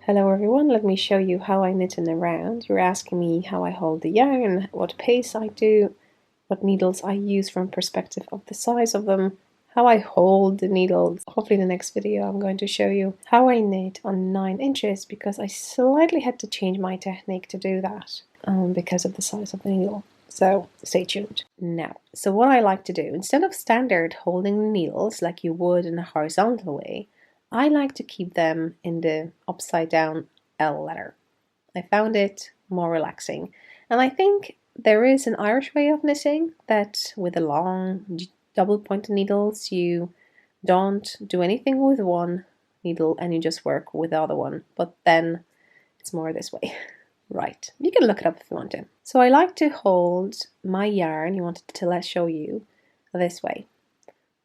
Hello everyone, let me show you how I knit in a round. You're asking me how I hold the yarn, what pace I do, what needles I use from perspective of the size of them, how I hold the needles. Hopefully in the next video I'm going to show you how I knit on 9 inches because I slightly had to change my technique to do that because of the size of the needle. So stay tuned. Now, so what I like to do, instead of standard holding the needles like you would in a horizontal way, I like to keep them in the upside down L letter. I found it more relaxing. And I think there is an Irish way of knitting that with the long double pointed needles you don't do anything with one needle and you just work with the other one. But then it's more this way. Right, you can look it up if you want to. So I like to hold my yarn, you wanted to show you, this way.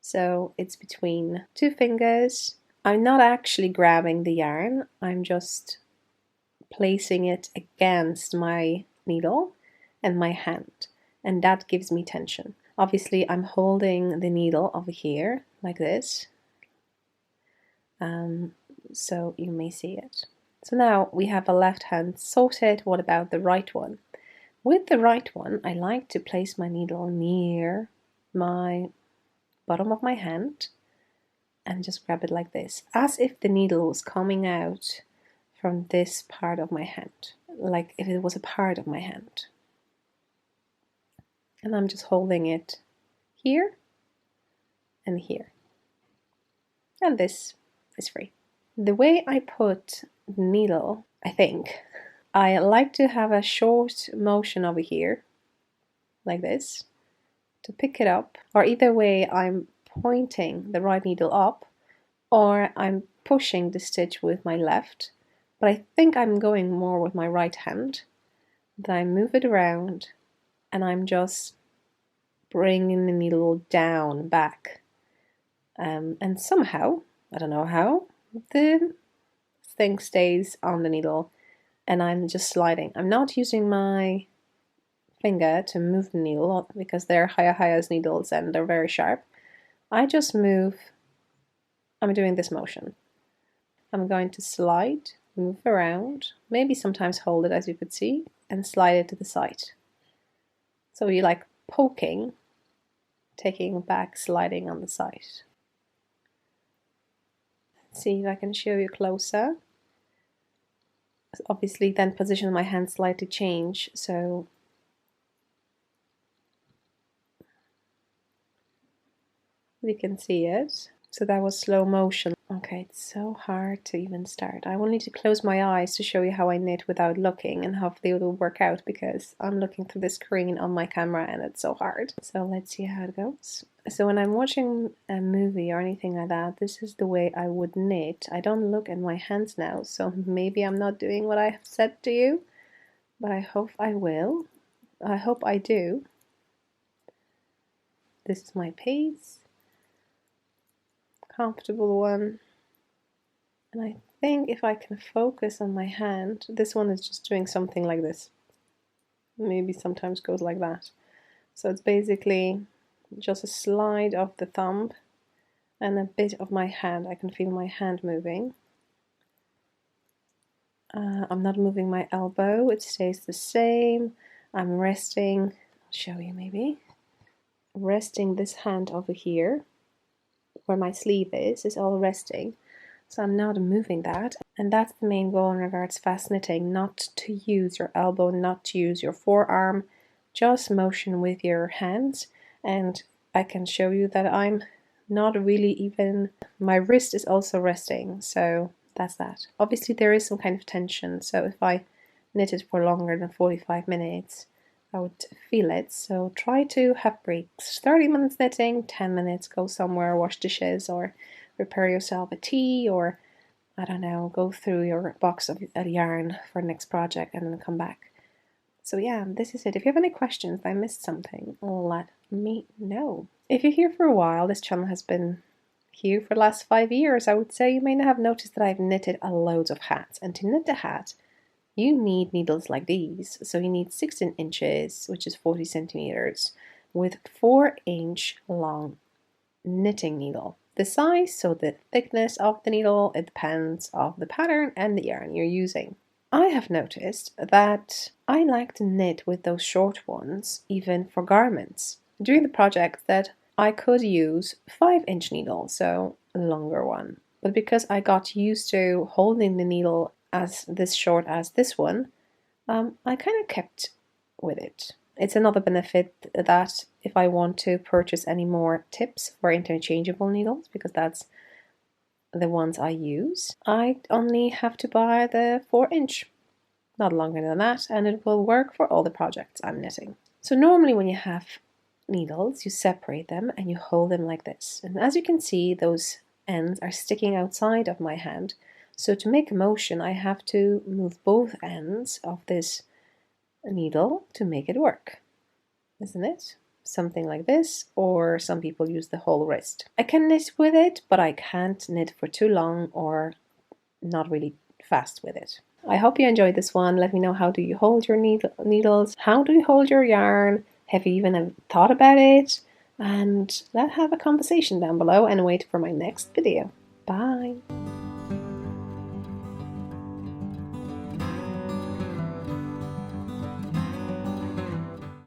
So it's between two fingers. I'm not actually grabbing the yarn, I'm just placing it against my needle and my hand, and that gives me tension. Obviously I'm holding the needle over here like this, so you may see it. So now we have a left hand sorted. What about the right one? With the right one, I like to place my needle near my bottom of my hand and just grab it like this, as if the needle was coming out from this part of my hand, like if it was a part of my hand. And I'm just holding it here and here. And this is free. The way I put the needle, I think, I like to have a short motion over here, like this, to pick it up, or either way I'm pointing the right needle up, or I'm pushing the stitch with my left, but I think I'm going more with my right hand. Then I move it around, and I'm just bringing the needle down, back, and somehow, I don't know how, the thing stays on the needle, and I'm just sliding. I'm not using my finger to move the needle because they're Hiya needles and they're very sharp. I just move, I'm doing this motion. I'm going to slide, move around, maybe sometimes hold it as you could see, and slide it to the side. So you like poking, taking back, sliding on the side. Let's see if I can show you closer. Obviously then position my hand slightly change, so you can see it. So that was slow motion. Okay, it's so hard to even start. I will need to close my eyes to show you how I knit without looking, and hopefully it will work out because I'm looking through the screen on my camera and it's so hard. So let's see how it goes. So when I'm watching a movie or anything like that, this is the way I would knit. I don't look at my hands now, so maybe I'm not doing what I have said to you, but I hope I will. I hope I do. This is my pace. Comfortable one, and I think if I can focus on my hand, this one is just doing something like this, maybe sometimes goes like that. So it's basically just a slide of the thumb and a bit of my hand. I can feel my hand moving. I'm not moving my elbow, it stays the same. I'm resting, I'll show you maybe, resting this hand over here where my sleeve is all resting, so I'm not moving that. And that's the main goal in regards to fast knitting, not to use your elbow, not to use your forearm, just motion with your hands. And I can show you that I'm not really even, my wrist is also resting, so that's that. Obviously there is some kind of tension, so if I knitted for longer than 45 minutes I would feel it. So try to have breaks. 30 minutes knitting, 10 minutes, go somewhere, wash dishes, or prepare yourself a tea, or I don't know, go through your box of yarn for the next project and then come back. So yeah, this is it. If you have any questions, if I missed something, let me know. If you're here for a while, this channel has been here for the last 5 years. I would say you may not have noticed that I've knitted a loads of hats, and to knit a hat you need needles like these. So you need 16 inches, which is 40 centimeters, with 4-inch long knitting needle. the size, so the thickness of the needle, it depends on the pattern and the yarn you're using. I have noticed that I like to knit with those short ones, even for garments. During the project that I could use 5-inch needle, so a longer one. But because I got used to holding the needle as this short as this one, I kind of kept with it. It's another benefit that if I want to purchase any more tips for interchangeable needles, because that's the ones I use, I only have to buy the 4-inch, not longer than that, and it will work for all the projects I'm knitting. So normally when you have needles, you separate them and you hold them like this. And as you can see, those ends are sticking outside of my hand. So to make a motion, I have to move both ends of this needle to make it work, isn't it? Something like this, or some people use the whole wrist. I can knit with it, but I can't knit for too long or not really fast with it. I hope you enjoyed this one. Let me know, how do you hold your needles? How do you hold your yarn? Have you even thought about it? And let's have a conversation down below and wait for my next video. Bye!